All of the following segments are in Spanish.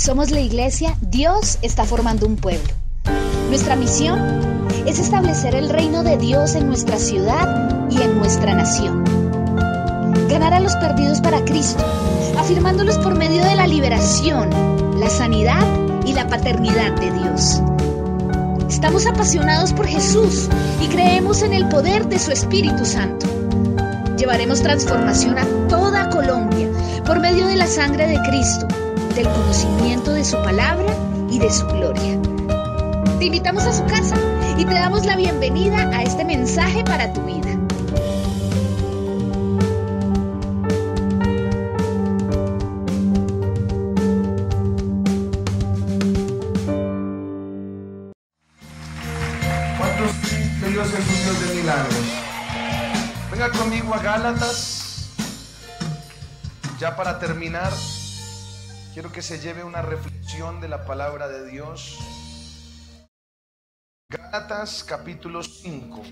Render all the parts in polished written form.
Somos la iglesia Dios está formando un pueblo. Nuestra misión es establecer el reino de Dios en nuestra ciudad y en nuestra nación. Ganar a los perdidos para Cristo, afirmándolos por medio de la liberación, la sanidad y la paternidad de Dios. Estamos apasionados por Jesús y creemos en el poder de su Espíritu Santo. Llevaremos transformación a toda Colombia por medio de la sangre de Cristo, del conocimiento de su palabra y de su gloria. Te invitamos a su casa y te damos la bienvenida a este mensaje para tu vida. ¿Cuántos de Dios es un Dios de milagros? Venga conmigo a Gálatas. Ya para terminar, quiero que se lleve una reflexión de la palabra de Dios. Gálatas capítulo 5.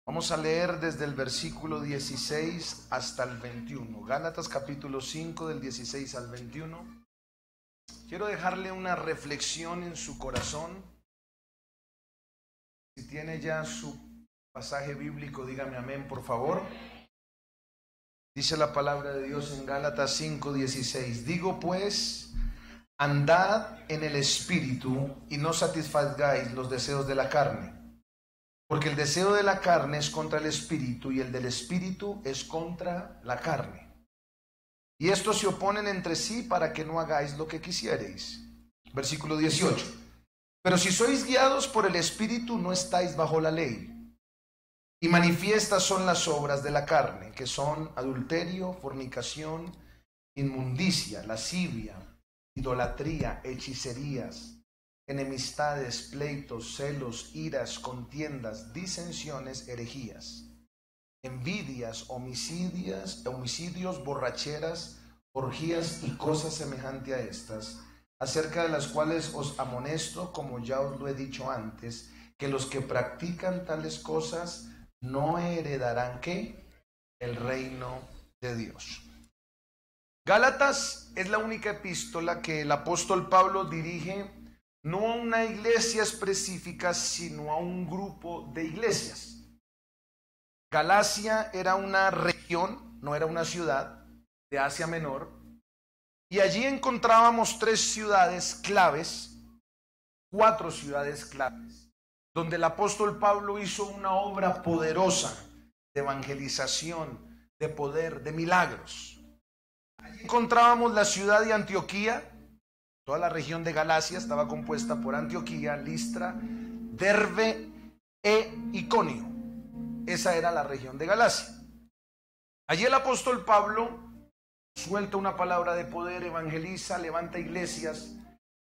Vamos a leer desde el versículo 16 hasta el 21. Gálatas capítulo 5 del 16 al 21. Quiero dejarle una reflexión en su corazón. Si tiene ya su pasaje bíblico, dígame amén, por favor. Dice la palabra de Dios en Gálatas 5:16. Digo pues, andad en el Espíritu y no satisfagáis los deseos de la carne. Porque el deseo de la carne es contra el Espíritu y el del Espíritu es contra la carne. Y estos se oponen entre sí para que no hagáis lo que quisiereis. Versículo 18. Pero si sois guiados por el Espíritu, no estáis bajo la ley. Y manifiestas son las obras de la carne, que son adulterio, fornicación, inmundicia, lascivia, idolatría, hechicerías, enemistades, pleitos, celos, iras, contiendas, disensiones, herejías, envidias, homicidios, borracheras, orgías y cosas semejantes a estas, acerca de las cuales os amonesto, como ya os lo he dicho antes, que los que practican tales cosas no heredarán ¿qué? El reino de Dios. Gálatas es la única epístola que el apóstol Pablo dirige no a una iglesia específica, sino a un grupo de iglesias. Galacia era una región, no era una ciudad, de Asia Menor, y allí encontrábamos 4 ciudades claves, donde el apóstol Pablo hizo una obra poderosa de evangelización, de poder, de milagros. Allí encontrábamos la ciudad de Antioquía. Toda la región de Galacia estaba compuesta por Antioquía, Listra, Derbe e Iconio. Esa era la región de Galacia. Allí el apóstol Pablo suelta una palabra de poder, evangeliza, levanta iglesias.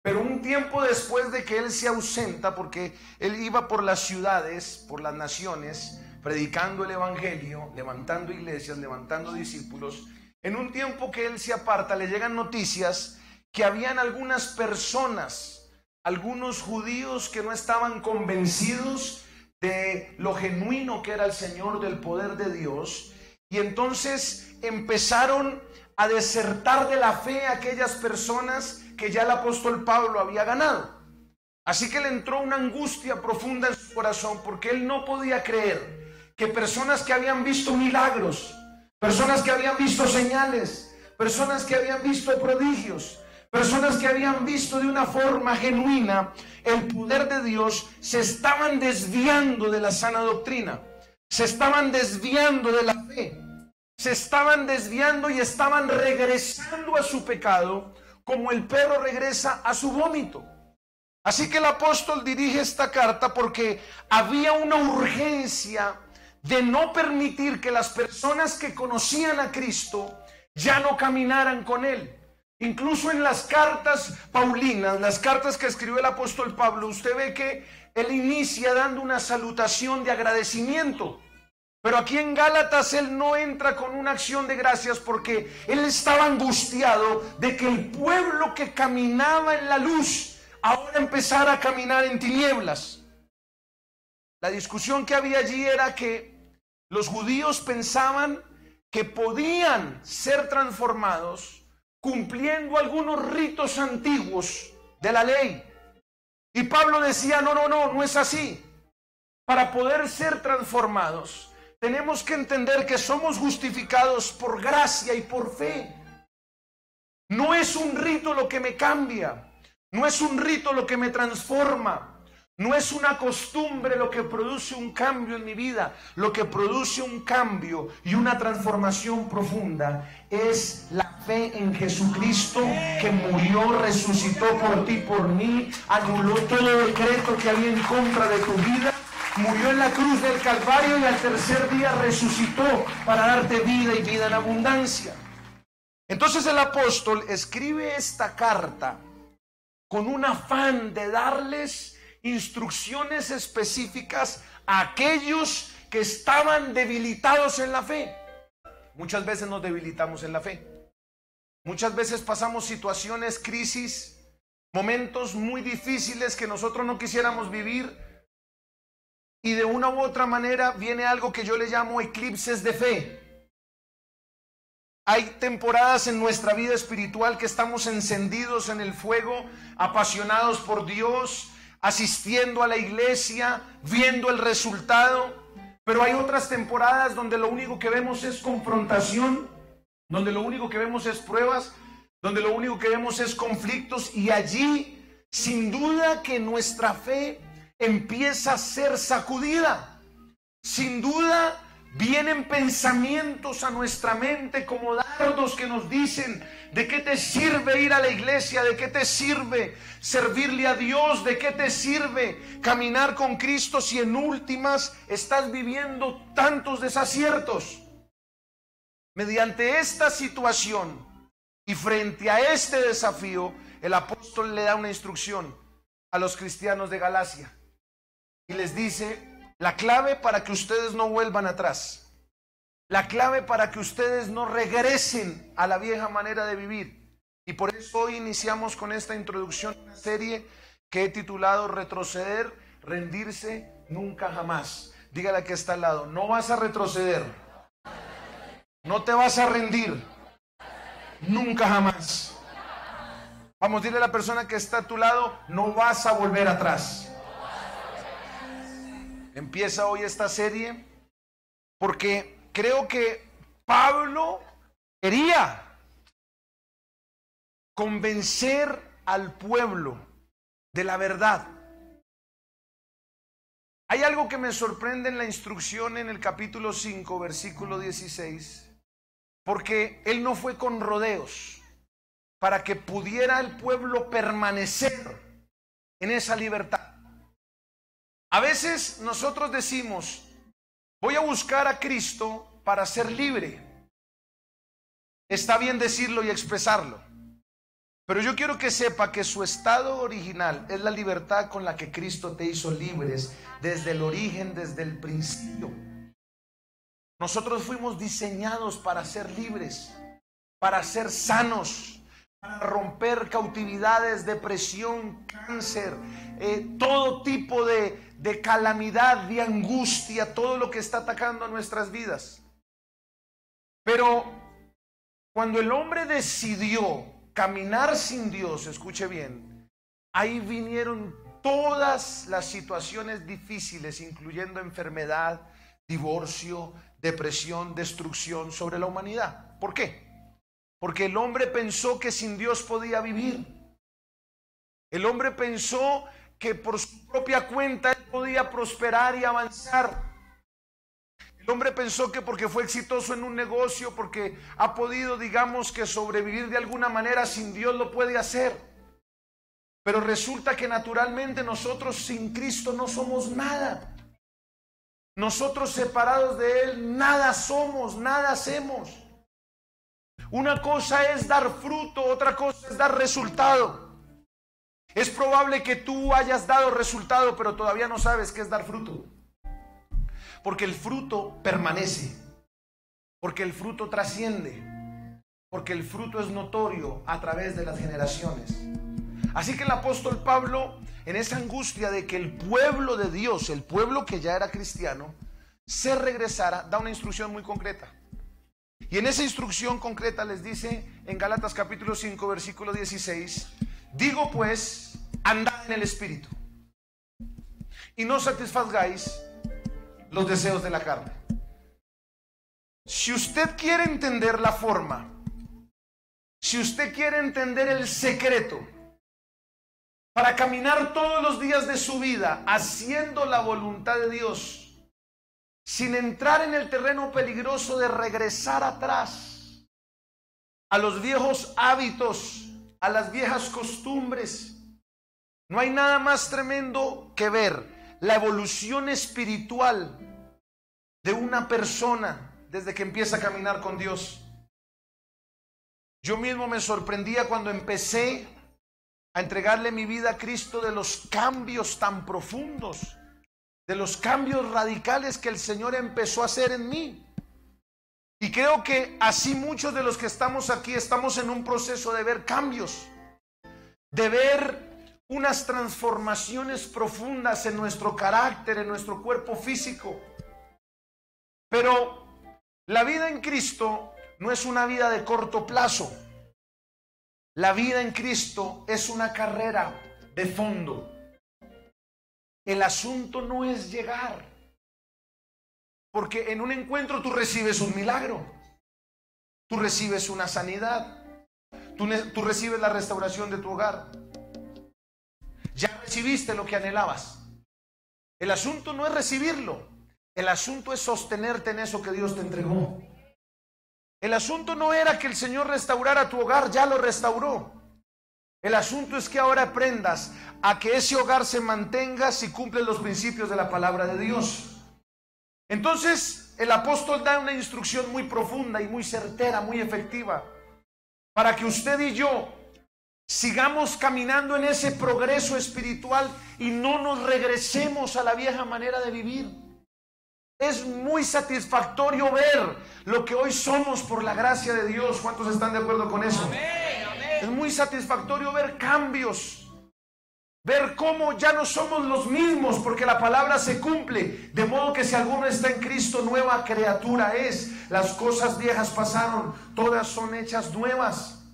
Pero un tiempo después de que él se ausenta, porque él iba por las ciudades, por las naciones, predicando el evangelio, levantando iglesias, levantando discípulos, en un tiempo que él se aparta, le llegan noticias que habían algunas personas, algunos judíos que no estaban convencidos de lo genuino que era el Señor, del poder de Dios, y entonces empezaron a desertar de la fe a aquellas personas que ya el apóstol Pablo había ganado. Así que le entró una angustia profunda en su corazón, porque él no podía creer que personas que habían visto milagros, personas que habían visto señales, personas que habían visto prodigios, personas que habían visto de una forma genuina el poder de Dios, se estaban desviando de la sana doctrina, se estaban desviando de la fe, se estaban desviando y estaban regresando a su pecado, como el perro regresa a su vómito. Así que el apóstol dirige esta carta porque había una urgencia de no permitir que las personas que conocían a Cristo ya no caminaran con él. Incluso en las cartas paulinas, las cartas que escribió el apóstol Pablo, usted ve que él inicia dando una salutación de agradecimiento. Pero aquí en Gálatas él no entra con una acción de gracias, porque él estaba angustiado de que el pueblo que caminaba en la luz ahora empezara a caminar en tinieblas. La discusión que había allí era que los judíos pensaban que podían ser transformados cumpliendo algunos ritos antiguos de la ley. Y Pablo decía, no es así. Para poder ser transformados, tenemos que entender que somos justificados por gracia y por fe. No es un rito lo que me cambia, no es un rito lo que me transforma. No es una costumbre lo que produce un cambio en mi vida. Lo que produce un cambio y una transformación profunda es la fe en Jesucristo, que murió, resucitó por ti, por mí, anuló todo decreto que había en contra de tu vida, murió en la cruz del Calvario y al tercer día resucitó para darte vida y vida en abundancia. Entonces el apóstol escribe esta carta con un afán de darles instrucciones específicas a aquellos que estaban debilitados en la fe. Muchas veces nos debilitamos en la fe. Muchas veces pasamos situaciones, crisis, momentos muy difíciles que nosotros no quisiéramos vivir, y de una u otra manera viene algo que yo le llamo eclipses de fe. Hay temporadas en nuestra vida espiritual que estamos encendidos en el fuego, apasionados por Dios, asistiendo a la iglesia, viendo el resultado. Pero hay otras temporadas donde lo único que vemos es confrontación, donde lo único que vemos es pruebas, donde lo único que vemos es conflictos, y allí sin duda que nuestra fe empieza a ser sacudida. Sin duda vienen pensamientos a nuestra mente como dardos que nos dicen: ¿de qué te sirve ir a la iglesia? ¿De qué te sirve servirle a Dios? ¿De qué te sirve caminar con Cristo si en últimas estás viviendo tantos desaciertos? Mediante esta situación y frente a este desafío, el apóstol le da una instrucción a los cristianos de Galacia y les dice: la clave para que ustedes no vuelvan atrás, la clave para que ustedes no regresen a la vieja manera de vivir. Y por eso hoy iniciamos con esta introducción a una serie que he titulado Retroceder, rendirse, nunca jamás. Dígale que está al lado: no vas a retroceder, no te vas a rendir, nunca jamás. Vamos, dile a la persona que está a tu lado: no vas a volver atrás. Empieza hoy esta serie porque creo que Pablo quería convencer al pueblo de la verdad. Hay algo que me sorprende en la instrucción en el capítulo 5, versículo 16, porque él no fue con rodeos para que pudiera el pueblo permanecer en esa libertad. A veces nosotros decimos: voy a buscar a Cristo para ser libre. Está bien decirlo y expresarlo, pero yo quiero que sepa que su estado original es la libertad con la que Cristo te hizo libres desde el origen, desde el principio. Nosotros fuimos diseñados para ser libres, para ser sanos, para romper cautividades, depresión, cáncer, todo tipo de calamidad, de angustia, todo lo que está atacando a nuestras vidas. Pero cuando el hombre decidió caminar sin Dios, escuche bien, ahí vinieron todas las situaciones difíciles, incluyendo enfermedad, divorcio, depresión, destrucción sobre la humanidad. ¿Por qué? Porque el hombre pensó que sin Dios podía vivir. El hombre pensó que por su propia cuenta él podía prosperar y avanzar. El hombre pensó que porque fue exitoso en un negocio, porque ha podido, digamos, que sobrevivir de alguna manera, sin Dios lo puede hacer. Pero resulta que naturalmente nosotros sin Cristo no somos nada. Nosotros separados de Él nada somos, nada hacemos. Una cosa es dar fruto, otra cosa es dar resultado. Es probable que tú hayas dado resultado, pero todavía no sabes qué es dar fruto. Porque el fruto permanece, porque el fruto trasciende, porque el fruto es notorio a través de las generaciones. Así que el apóstol Pablo, en esa angustia de que el pueblo de Dios, el pueblo que ya era cristiano, se regresara, da una instrucción muy concreta. Y en esa instrucción concreta les dice en Gálatas capítulo 5, versículo 16, digo pues, andad en el Espíritu y no satisfagáis los deseos de la carne. Si usted quiere entender la forma, si usted quiere entender el secreto para caminar todos los días de su vida haciendo la voluntad de Dios, sin entrar en el terreno peligroso de regresar atrás a los viejos hábitos, a las viejas costumbres, no hay nada más tremendo que ver la evolución espiritual de una persona desde que empieza a caminar con Dios. Yo mismo me sorprendía cuando empecé a entregarle mi vida a Cristo, de los cambios tan profundos, de los cambios radicales que el Señor empezó a hacer en mí. Y creo que así muchos de los que estamos aquí estamos en un proceso de ver cambios, de ver unas transformaciones profundas en nuestro carácter, en nuestro cuerpo físico. Pero la vida en Cristo no es una vida de corto plazo. La vida en Cristo es una carrera de fondo. El asunto no es llegar, porque en un encuentro tú recibes un milagro, tú recibes una sanidad, tú recibes la restauración de tu hogar. Ya recibiste lo que anhelabas. El asunto no es recibirlo, el asunto es sostenerte en eso que Dios te entregó. El asunto no era que el Señor restaurara tu hogar, ya lo restauró. El asunto es que ahora aprendas a que ese hogar se mantenga si cumples los principios de la palabra de Dios. Entonces el apóstol da una instrucción muy profunda y muy certera, muy efectiva, para que usted y yo sigamos caminando en ese progreso espiritual y no nos regresemos a la vieja manera de vivir. Es muy satisfactorio ver lo que hoy somos por la gracia de Dios. ¿Cuántos están de acuerdo con eso? Amén, amén. Es muy satisfactorio ver cambios, ver cómo ya no somos los mismos, porque la palabra se cumple. De modo que si alguno está en Cristo, nueva criatura es. Las cosas viejas pasaron, todas son hechas nuevas.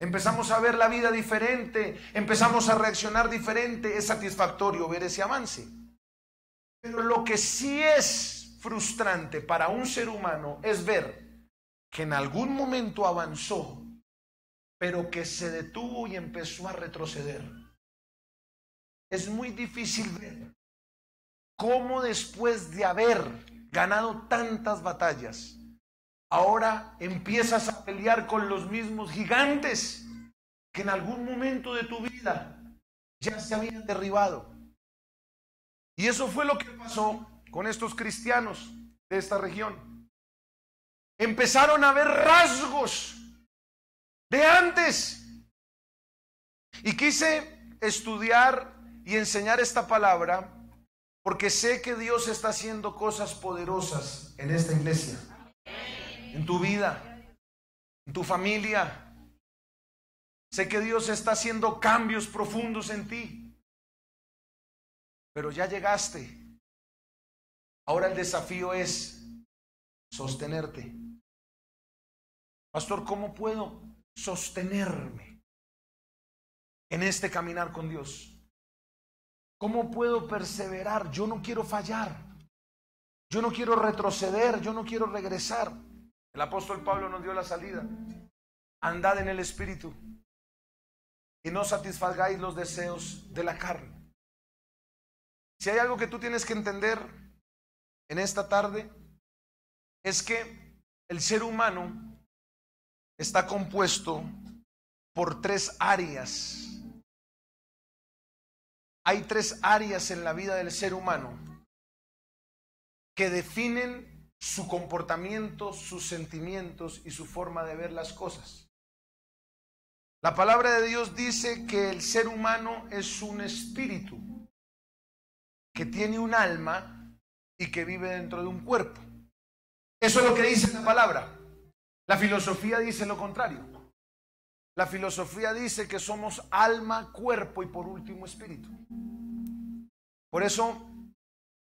Empezamos a ver la vida diferente, empezamos a reaccionar diferente. Es satisfactorio ver ese avance. Pero lo que sí es frustrante para un ser humano es ver que en algún momento avanzó, pero que se detuvo y empezó a retroceder. Es muy difícil ver cómo después de haber ganado tantas batallas, ahora empiezas a pelear con los mismos gigantes que en algún momento de tu vida ya se habían derribado. Y eso fue lo que pasó con estos cristianos de esta región. Empezaron a ver rasgos de antes. Y quise estudiar y enseñar esta palabra porque sé que Dios está haciendo cosas poderosas en esta iglesia, en tu vida, en tu familia. Sé que Dios está haciendo cambios profundos en ti. Pero ya llegaste. Ahora el desafío es sostenerte. Pastor, ¿cómo puedo sostenerme en este caminar con Dios? ¿Cómo puedo perseverar? Yo no quiero fallar. Yo no quiero retroceder. Yo no quiero regresar. El apóstol Pablo nos dio la salida. Andad en el Espíritu y no satisfagáis los deseos de la carne. Si hay algo que tú tienes que entender en esta tarde, es que el ser humano está compuesto por 3 áreas. Hay 3 áreas en la vida del ser humano que definen su comportamiento, sus sentimientos y su forma de ver las cosas. La palabra de Dios dice que el ser humano es un espíritu que tiene un alma y que vive dentro de un cuerpo. Eso es lo que dice la palabra. La filosofía dice lo contrario. La filosofía dice que somos alma, cuerpo y por último espíritu. Por eso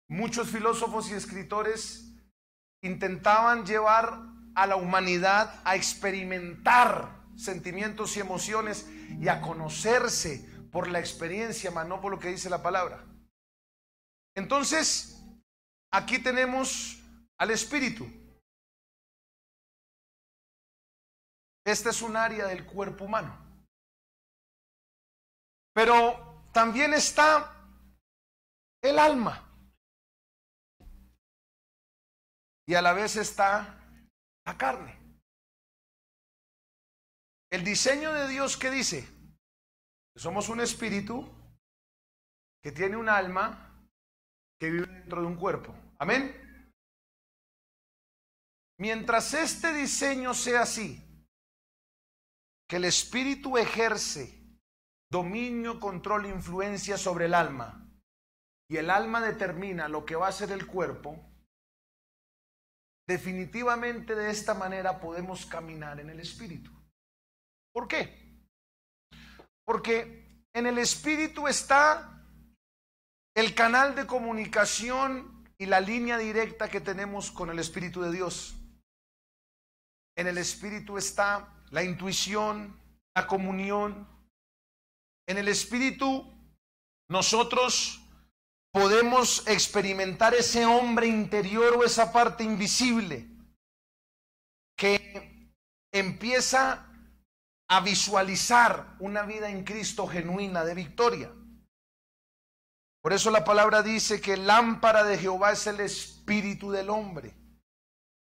muchos filósofos y escritores intentaban llevar a la humanidad a experimentar sentimientos y emociones y a conocerse por la experiencia, más no por lo que dice la palabra. Entonces, aquí tenemos al espíritu. Esta es un área del cuerpo humano. Pero también está el alma. Y a la vez está la carne. El diseño de Dios, ¿qué dice? Que somos un espíritu que tiene un alma que vive dentro de un cuerpo. Amén. Mientras este diseño sea así, que el espíritu ejerce dominio, control, influencia sobre el alma, y el alma determina lo que va a hacer el cuerpo, definitivamente de esta manera podemos caminar en el espíritu. ¿Por qué? Porque en el espíritu está el canal de comunicación y la línea directa que tenemos con el Espíritu de Dios. En el espíritu está la intuición, la comunión. En el espíritu nosotros podemos experimentar ese hombre interior o esa parte invisible que empieza a visualizar una vida en Cristo genuina de victoria. Por eso la palabra dice que lámpara de Jehová es el espíritu del hombre,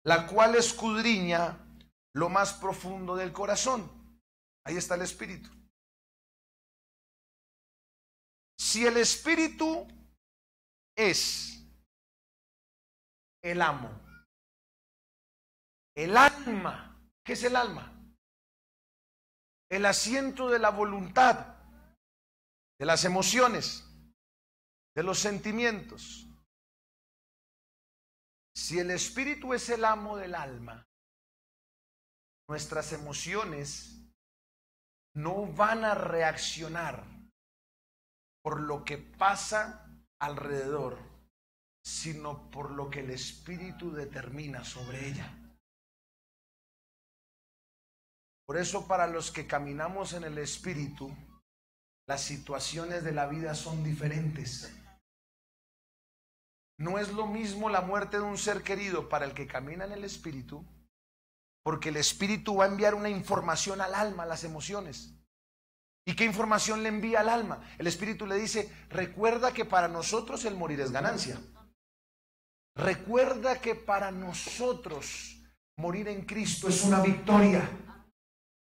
la cual escudriña lo más profundo del corazón. Ahí está el espíritu. Si el espíritu es el amo, el alma, ¿qué es el alma? El asiento de la voluntad, de las emociones, de los sentimientos. Si el espíritu es el amo del alma, nuestras emociones no van a reaccionar por lo que pasa alrededor, sino por lo que el espíritu determina sobre ella. Por eso, para los que caminamos en el espíritu, las situaciones de la vida son diferentes. No es lo mismo la muerte de un ser querido para el que camina en el espíritu, porque el espíritu va a enviar una información al alma, a las emociones. ¿Y qué información le envía al alma? El espíritu le dice: recuerda que para nosotros el morir es ganancia. Recuerda que para nosotros morir en Cristo es una victoria.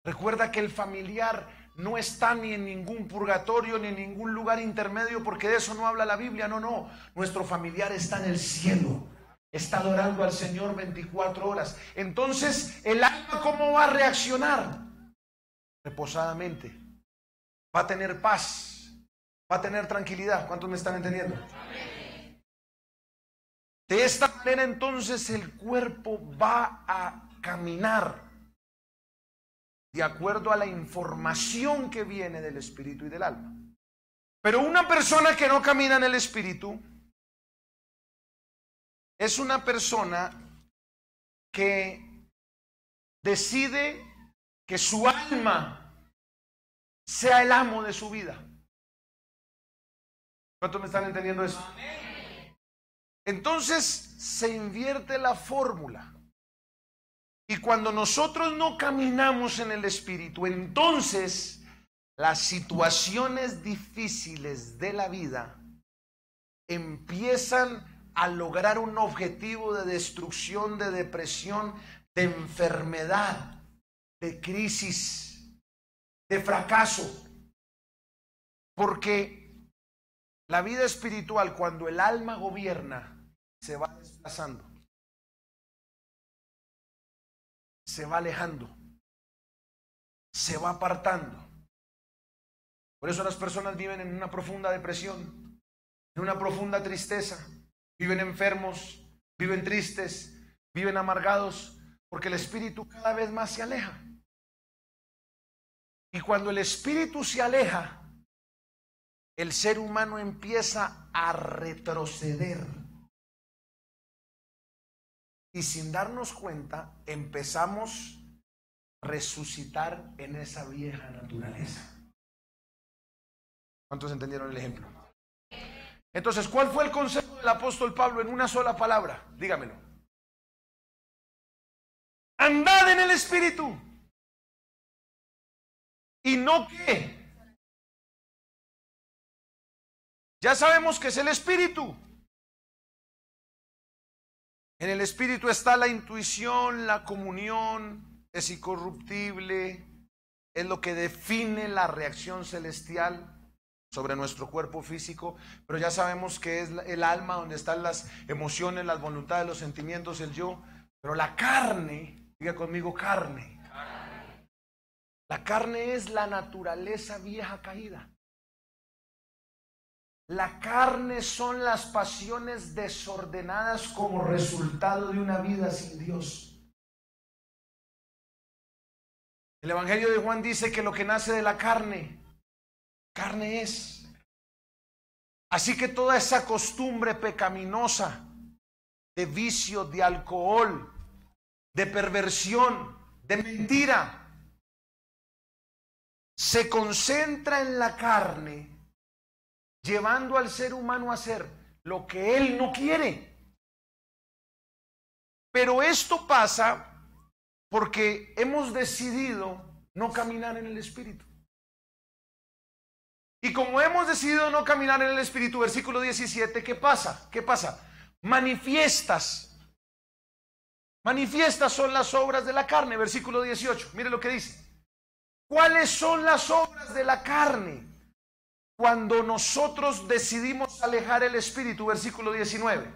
Recuerda que el familiar no está ni en ningún purgatorio ni en ningún lugar intermedio, porque de eso no habla la Biblia. No. Nuestro familiar está en el cielo. Está adorando al Señor 24 horas. Entonces, ¿el alma cómo va a reaccionar? Reposadamente. Va a tener paz. Va a tener tranquilidad. ¿Cuántos me están entendiendo? De esta manera, entonces, el cuerpo va a caminar de acuerdo a la información que viene del espíritu y del alma. Pero una persona que no camina en el espíritu es una persona que decide que su alma sea el amo de su vida. ¿Cuántos me están entendiendo eso? Entonces se invierte la fórmula. Y cuando nosotros no caminamos en el espíritu, entonces las situaciones difíciles de la vida empiezan a lograr un objetivo de destrucción, de depresión, de enfermedad, de crisis, de fracaso. Porque la vida espiritual, cuando el alma gobierna, se va desplazando, se va alejando, se va apartando. Por eso las personas viven en una profunda depresión, en una profunda tristeza, viven enfermos, viven tristes, viven amargados, porque el espíritu cada vez más se aleja. Y cuando el espíritu se aleja, el ser humano empieza a retroceder. Y sin darnos cuenta, empezamos a resucitar en esa vieja naturaleza. ¿Cuántos entendieron el ejemplo? Entonces, ¿cuál fue el consejo del apóstol Pablo en una sola palabra? Dígamelo. Andad en el Espíritu. ¿Y no qué? Ya sabemos que es el Espíritu. En el Espíritu está la intuición, la comunión, es incorruptible, es lo que define la reacción celestial sobre nuestro cuerpo físico, pero ya sabemos que es el alma donde están las emociones, las voluntades, los sentimientos, el yo, pero la carne, diga conmigo carne. La carne es la naturaleza vieja caída. La carne son las pasiones desordenadas como resultado de una vida sin Dios. El Evangelio de Juan dice que lo que nace de la carne, carne es. Así que toda esa costumbre pecaminosa de vicio, de alcohol, de perversión, de mentira, se concentra en la carne, llevando al ser humano a hacer lo que él no quiere. Pero esto pasa porque hemos decidido no caminar en el Espíritu. Y como hemos decidido no caminar en el Espíritu, versículo 17, ¿qué pasa? ¿Qué pasa? Manifiestas. Manifiestas son las obras de la carne, versículo 18. Mire lo que dice. ¿Cuáles son las obras de la carne? Cuando nosotros decidimos alejar el Espíritu, versículo 19.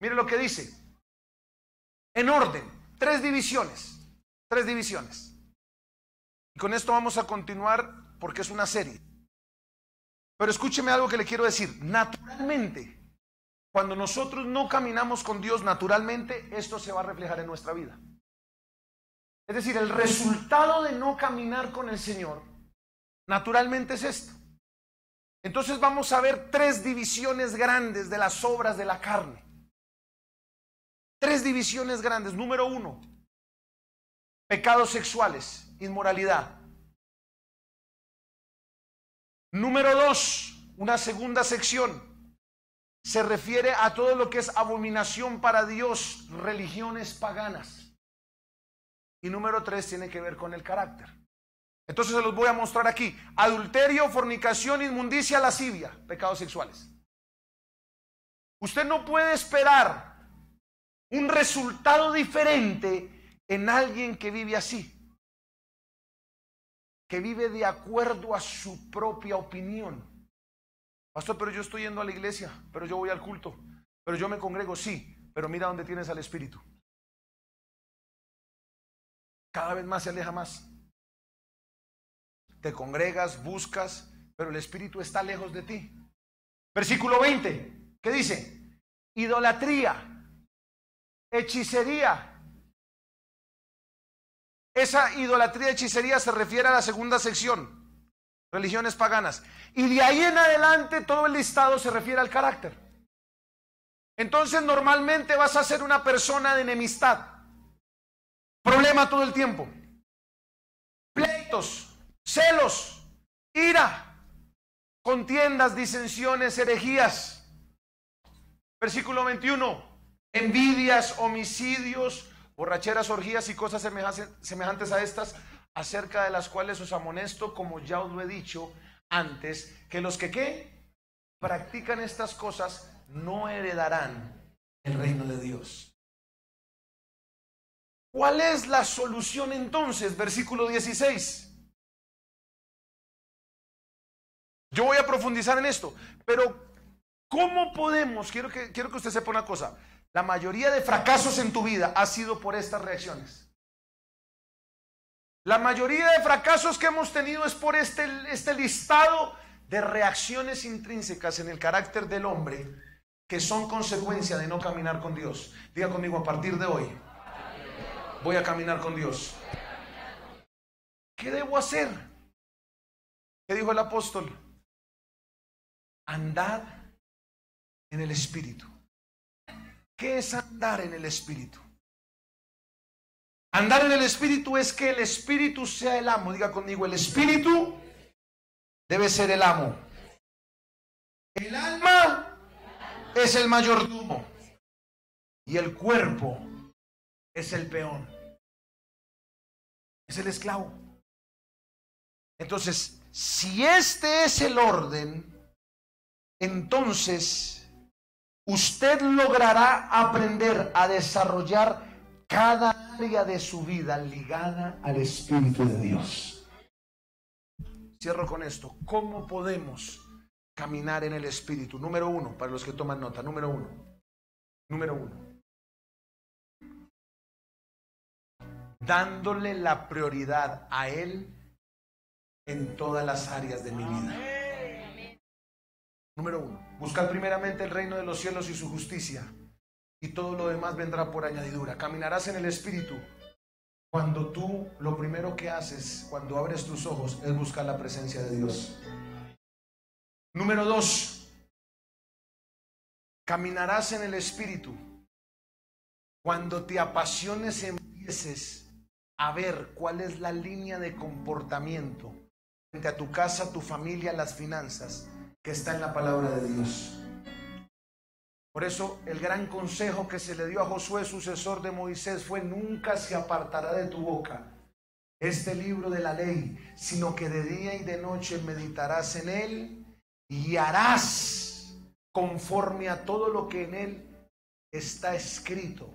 Mire lo que dice. En orden, tres divisiones. Y con esto vamos a continuar porque es una serie. Pero escúcheme algo que le quiero decir. Naturalmente, cuando nosotros no caminamos con Dios naturalmente, esto se va a reflejar en nuestra vida. Es decir, el resultado de no caminar con el Señor, naturalmente es esto. Entonces vamos a ver tres divisiones grandes de las obras de la carne. Tres divisiones grandes. Número 1, pecados sexuales, inmoralidad. Número 2, una segunda sección, se refiere a todo lo que es abominación para Dios, religiones paganas. Y número 3 tiene que ver con el carácter. Entonces se los voy a mostrar aquí. Adulterio, fornicación, inmundicia, lascivia, pecados sexuales. Usted no puede esperar un resultado diferente en alguien que vive así, que vive de acuerdo a su propia opinión. Pastor, pero yo estoy yendo a la iglesia, pero yo voy al culto, pero yo me congrego, sí, pero mira dónde tienes al Espíritu. Cada vez más se aleja más. Te congregas, buscas, pero el Espíritu está lejos de ti. Versículo 20, ¿qué dice? Idolatría, hechicería. Esa idolatría, hechicería se refiere a la segunda sección, religiones paganas. Y de ahí en adelante todo el listado se refiere al carácter. Entonces normalmente vas a ser una persona de enemistad, problema todo el tiempo, pleitos, celos, ira, contiendas, disensiones, herejías. Versículo 21, envidias, homicidios, borracheras, orgías y cosas semejantes a estas, acerca de las cuales os amonesto, como ya os lo he dicho antes, que los que ¿qué? Practican estas cosas no heredarán el reino de Dios. ¿Cuál es la solución entonces? Versículo 16. Yo voy a profundizar en esto, pero ¿cómo podemos? Quiero que usted sepa una cosa. La mayoría de fracasos en tu vida ha sido por estas reacciones. La mayoría de fracasos que hemos tenido es por este listado de reacciones intrínsecas en el carácter del hombre que son consecuencia de no caminar con Dios. Diga conmigo, a partir de hoy voy a caminar con Dios. ¿Qué debo hacer? ¿Qué dijo el apóstol? Andad en el Espíritu. ¿Qué es andar en el Espíritu? Andar en el Espíritu es que el Espíritu sea el amo. Diga conmigo, el Espíritu debe ser el amo. El alma es el mayordomo y el cuerpo es el peón, es el esclavo. Entonces, si este es el orden, entonces usted logrará aprender a desarrollar cada área de su vida ligada al Espíritu de Dios. Cierro con esto. ¿Cómo podemos caminar en el Espíritu? Número uno, para los que toman nota. Número uno. Dándole la prioridad a Él en todas las áreas de mi vida. Número uno, buscar primeramente el reino de los cielos y su justicia, y todo lo demás vendrá por añadidura. Caminarás en el Espíritu cuando tú lo primero que haces, cuando abres tus ojos, es buscar la presencia de Dios. Número dos, caminarás en el Espíritu cuando te apasiones, empieces a ver cuál es la línea de comportamiento frente a tu casa, tu familia, las finanzas, que está en la palabra de Dios. Por eso el gran consejo que se le dio a Josué, sucesor de Moisés, fue: nunca se apartará de tu boca este libro de la ley, sino que de día y de noche meditarás en él y harás conforme a todo lo que en él está escrito.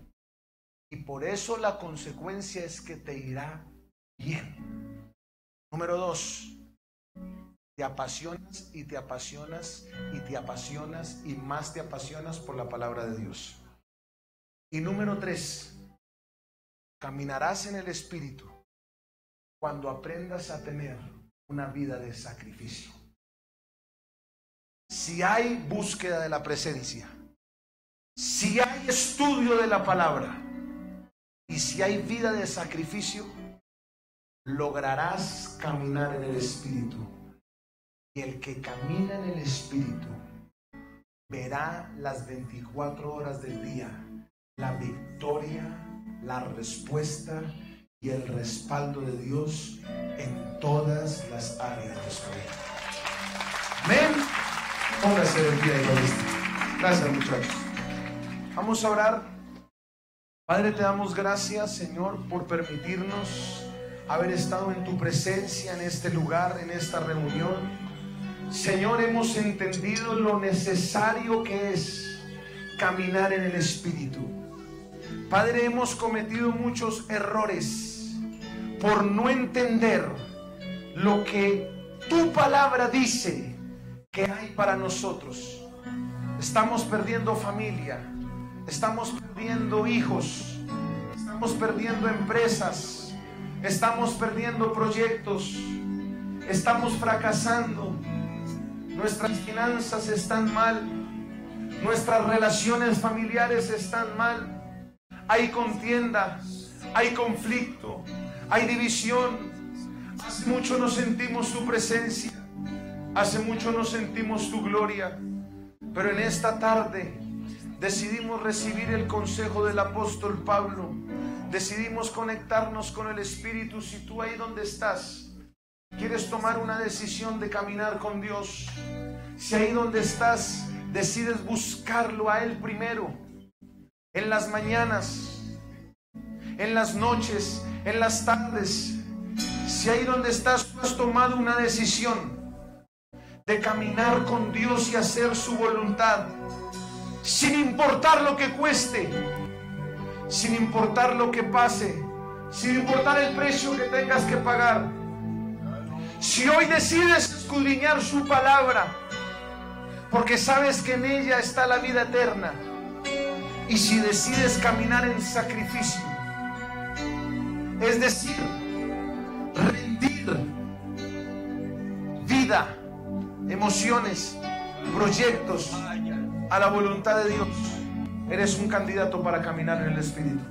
Y por eso la consecuencia es que te irá bien. Número dos, te apasionas y te apasionas y te apasionas y más te apasionas por la palabra de Dios. Y número tres, caminarás en el Espíritu cuando aprendas a tener una vida de sacrificio. Si hay búsqueda de la presencia, si hay estudio de la palabra y si hay vida de sacrificio, lograrás caminar en el Espíritu. Y el que camina en el Espíritu verá las 24 horas del día la victoria, la respuesta y el respaldo de Dios en todas las áreas de su vida. Amén. Póngase de pie ahí. Gracias, muchachos. Vamos a orar. Padre, te damos gracias, Señor, por permitirnos haber estado en tu presencia, en este lugar, en esta reunión. Señor, hemos entendido lo necesario que es caminar en el Espíritu. Padre, hemos cometido muchos errores por no entender lo que tu palabra dice que hay para nosotros. Estamos perdiendo familia, estamos perdiendo hijos, estamos perdiendo empresas, estamos perdiendo proyectos, estamos fracasando. Nuestras finanzas están mal, nuestras relaciones familiares están mal, hay contienda, hay conflicto, hay división. Hace mucho no sentimos tu presencia, hace mucho no sentimos tu gloria, pero en esta tarde decidimos recibir el consejo del apóstol Pablo, decidimos conectarnos con el Espíritu. Si tú ahí donde estás quieres tomar una decisión de caminar con Dios, si ahí donde estás decides buscarlo a Él primero, en las mañanas, en las noches, en las tardes, si ahí donde estás tú has tomado una decisión de caminar con Dios y hacer su voluntad, sin importar lo que cueste, sin importar lo que pase, sin importar el precio que tengas que pagar. Si hoy decides escudriñar su palabra, porque sabes que en ella está la vida eterna, y si decides caminar en sacrificio, es decir, rendir vida, emociones, proyectos a la voluntad de Dios, eres un candidato para caminar en el Espíritu.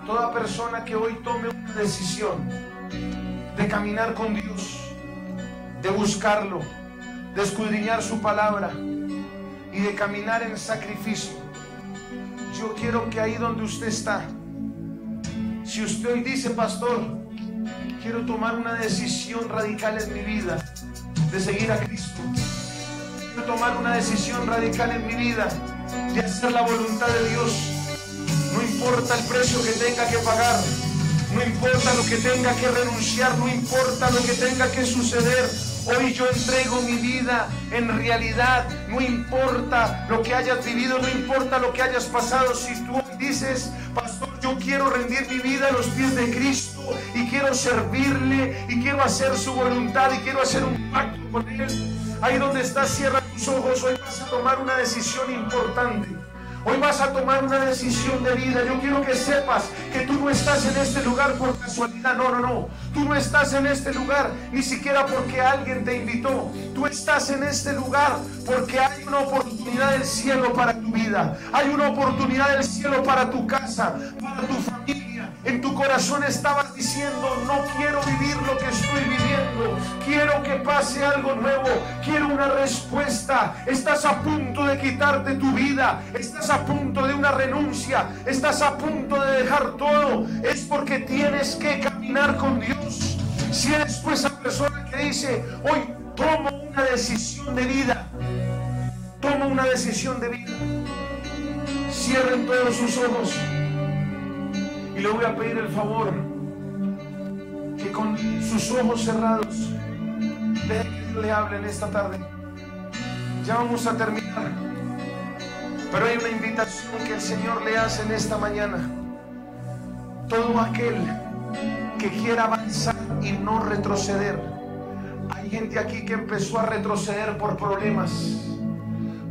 Toda persona que hoy tome una decisión de caminar con Dios, de buscarlo, de escudriñar su palabra y de caminar en sacrificio, yo quiero que ahí donde usted está, Si usted hoy dice, pastor, quiero tomar una decisión radical en mi vida de seguir a Cristo, quiero tomar una decisión radical en mi vida de hacer la voluntad de Dios, no importa el precio que tenga que pagar, no importa lo que tenga que renunciar, no importa lo que tenga que suceder, hoy yo entrego mi vida en realidad, no importa lo que hayas vivido, no importa lo que hayas pasado. Si tú hoy dices, pastor, yo quiero rendir mi vida a los pies de Cristo y quiero servirle y quiero hacer su voluntad y quiero hacer un pacto con Él, ahí donde estás, cierra tus ojos. Hoy vas a tomar una decisión importante. Hoy vas a tomar una decisión de vida. Yo quiero que sepas que tú no estás en este lugar por casualidad. No. Tú no estás en este lugar ni siquiera porque alguien te invitó. Tú estás en este lugar porque hay una oportunidad del cielo para tu vida. Hay una oportunidad del cielo para tu casa, para tu familia. En tu corazón estabas diciendo, no quiero vivir lo que estoy viviendo. Quiero que pase algo nuevo. Quiero una respuesta. Estás a punto de quitarte tu vida. Estás a punto de una renuncia. Estás a punto de dejar todo. Es porque tienes que caminar con Dios. Si eres pues esa persona que dice, hoy tomo una decisión de vida. Tomo una decisión de vida. Cierren todos sus ojos. Y le voy a pedir el favor que con sus ojos cerrados deje que Dios le hable en esta tarde. Ya vamos a terminar, pero hay una invitación que el Señor le hace en esta mañana. Todo aquel que quiera avanzar y no retroceder. Hay gente aquí que empezó a retroceder por problemas,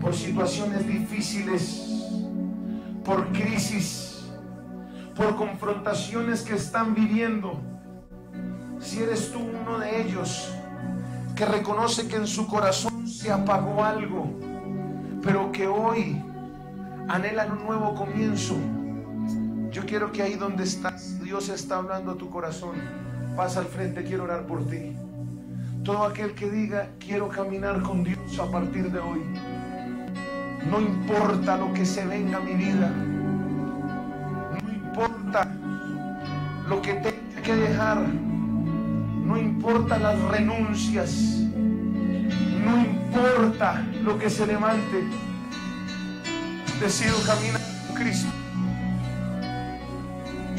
por situaciones difíciles, por crisis, por confrontaciones que están viviendo. Si eres tú uno de ellos que reconoce que en su corazón se apagó algo, pero que hoy anhelan un nuevo comienzo, yo quiero que ahí donde estás, Dios está hablando a tu corazón. Pasa al frente, quiero orar por ti. Todo aquel que diga, quiero caminar con Dios a partir de hoy, no importa lo que se venga a mi vida, no importa lo que tenga que dejar, no importa las renuncias, no importa lo que se levante, decido caminar con Cristo.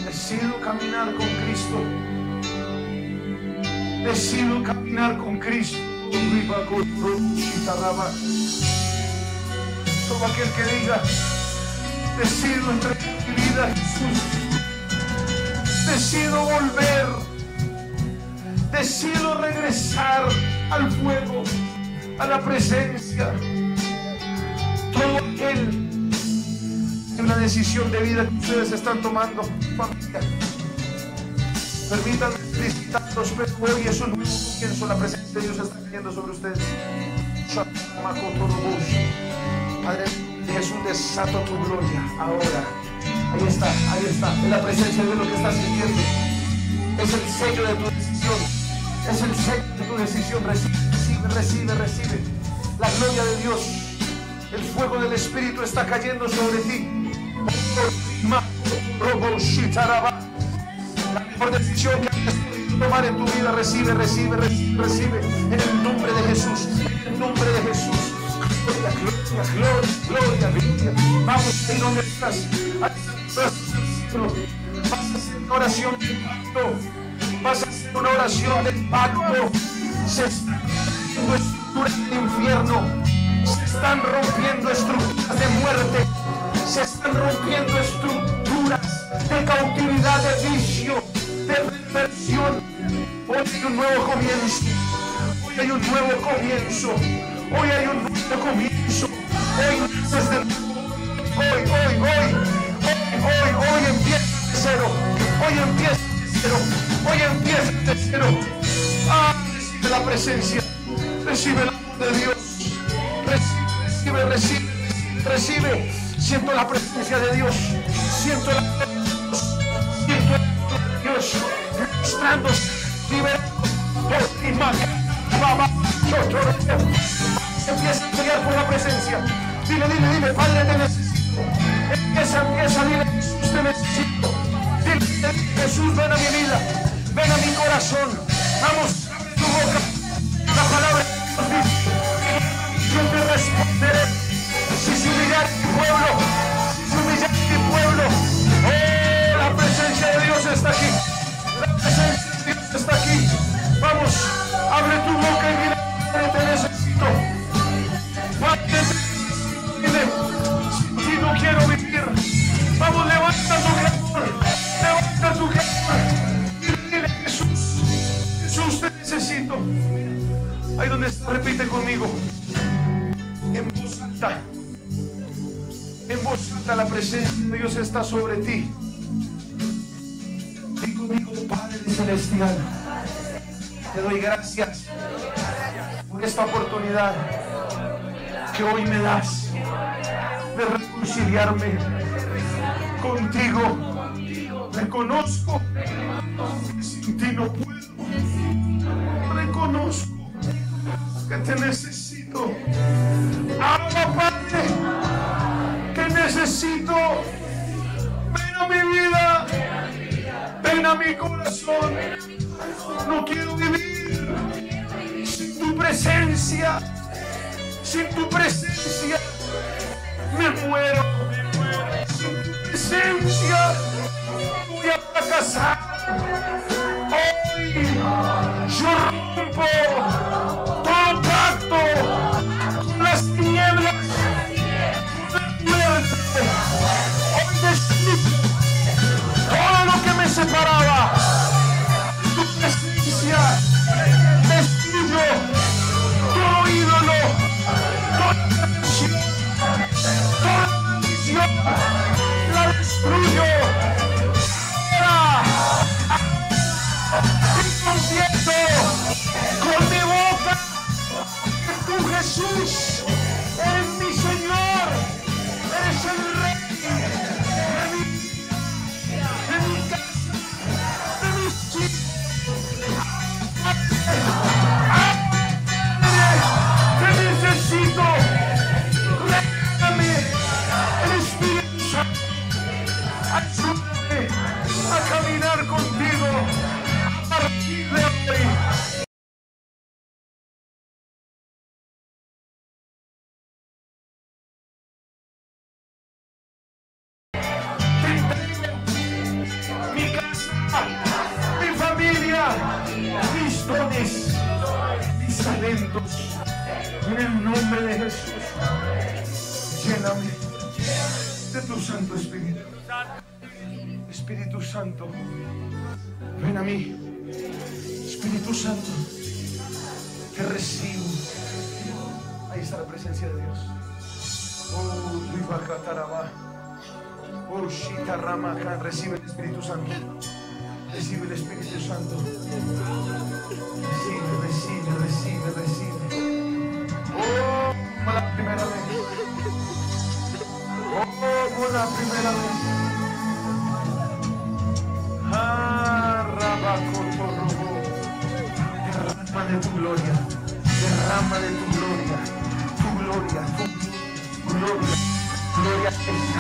Decido caminar con Cristo. Decido caminar con Cristo. Todo aquel que diga, decido entregar mi vida a Jesús. Decido volver. Decido regresar al fuego, a la presencia. Todo aquel, una decisión de vida que ustedes están tomando, familia. Permítanme felicitarlos, pero hoy es un nuevo comienzo. La presencia de Dios está cayendo sobre ustedes. Padre Jesús, desato tu gloria ahora. Ahí está, en la presencia de Dios lo que estás sintiendo. Es el sello de tu decisión. Es el sello de tu decisión. Recibe. La gloria de Dios. El fuego del Espíritu está cayendo sobre ti. La mejor decisión que hayas podido tomar en tu vida, recibe. En el nombre de Jesús. En el nombre de Jesús. Gloria. Vamos, ahí donde estás. Vas a hacer una oración de pacto. Vas a hacer una oración de pacto. Se están rompiendo estructuras del infierno. Se están rompiendo estructuras de muerte. Se están rompiendo estructuras de cautividad, de vicio, de perversión. Hoy hay un nuevo comienzo. Hoy hay un nuevo comienzo. Hoy empieza de cero. Hoy empieza de cero. Recibe la presencia. Recibe el amor de Dios. Recibe. Siento la presencia de Dios. Siento la presencia de Dios. Mostrándose, liberando por ti, empieza a pelear por la presencia. Dile, Padre, te necesito. Empieza, dile, Jesús, te necesito. Dile, Jesús, Jesús, ven a mi vida, ven a mi corazón. Vamos, abre tu boca. La palabra de Dios dice: yo te responderé. Si se humillara mi pueblo, si se humillara mi pueblo. Oh, la presencia de Dios está aquí. La presencia de Dios está aquí. Vamos, abre tu boca y mira, te necesito. Padre, dile, si no quiero vivir. Vamos, levanta tu clamor, levanta tu clamor. Dile, Jesús, Jesús, te necesito. Ahí donde está, repite conmigo. En voz alta, la presencia de Dios está sobre ti. Y conmigo, Padre Celestial, te doy gracias por esta oportunidad que hoy me das de reconciliarme contigo. Reconozco que sin ti no puedo. Reconozco que te necesito. Abba, Padre, te necesito. Ven a mi vida, ven a mi corazón. No quiero vivir sin tu presencia. Sin tu presencia me muero. Sin tu presencia voy a fracasar. Hoy yo rompo todo pacto con las tinieblas, con la muerte. Hoy destruyo todo lo que me separaba. Tu presencia destruyo todo ídolo, toda maldición, la destruyo. Y confieso con mi boca que tú, Jesús, eres mi Señor, eres el Rey de mi casa, de mis hijos. Te necesito. Regálame el Espíritu Santo. Ayúdame a caminar contigo a partir de hoy. Te entrego mi casa, mi familia, mis dones, mis talentos. En el nombre de Jesús, lléname de tu Santo Espíritu. Espíritu Santo, ven a mí. Espíritu Santo, te recibo. Ahí está la presencia de Dios. Oh, Ribacatarabá. Oh, Shitaramacan. Recibe el Espíritu Santo. Recibe el Espíritu Santo. Recibe, recibe, recibe, recibe. Oh, como la primera vez. Oh, como la primera vez. Derrama de tu gloria, derrama de tu gloria, tu gloria, tu gloria, gloria.